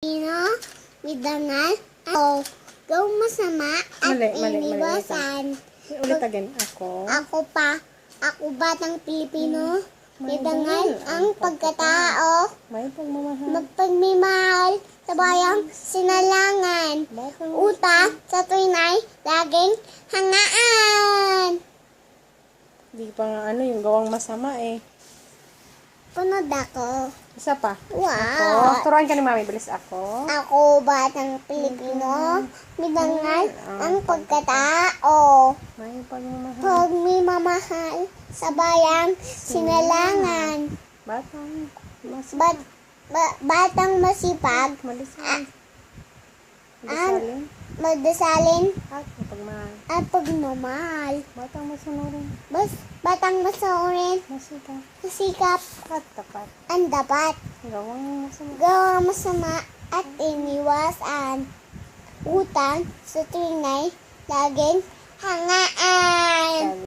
Pino, midangal, o gawang masama at iniwasan. Ulit again. Ako batang Pilipino, midangal ang pagkatao, May pagmamahal. magpagmimahal sa bayang sinalangan, utang sa tunay, laging hangaan. Di pa nga yung gawang masama eh. Punod ako. Isa pa. Wow. Turuan ka ni Mami. Bilis ako. Ako batang Pilipino, midangal ang pagkatao, May pagmamahal. pagmimahal sa bayang sinalangan, Batang. batang masipag, Malisan. ang Malisalin. magdasalin At mapagmahal. at pagmamahal. Batang masunurin. Batang masunurin, Masita. masikap, At tapat. ang dapat, Gawang masama. gawa masama at iniwasan, utang sa tunay, laging hangaan.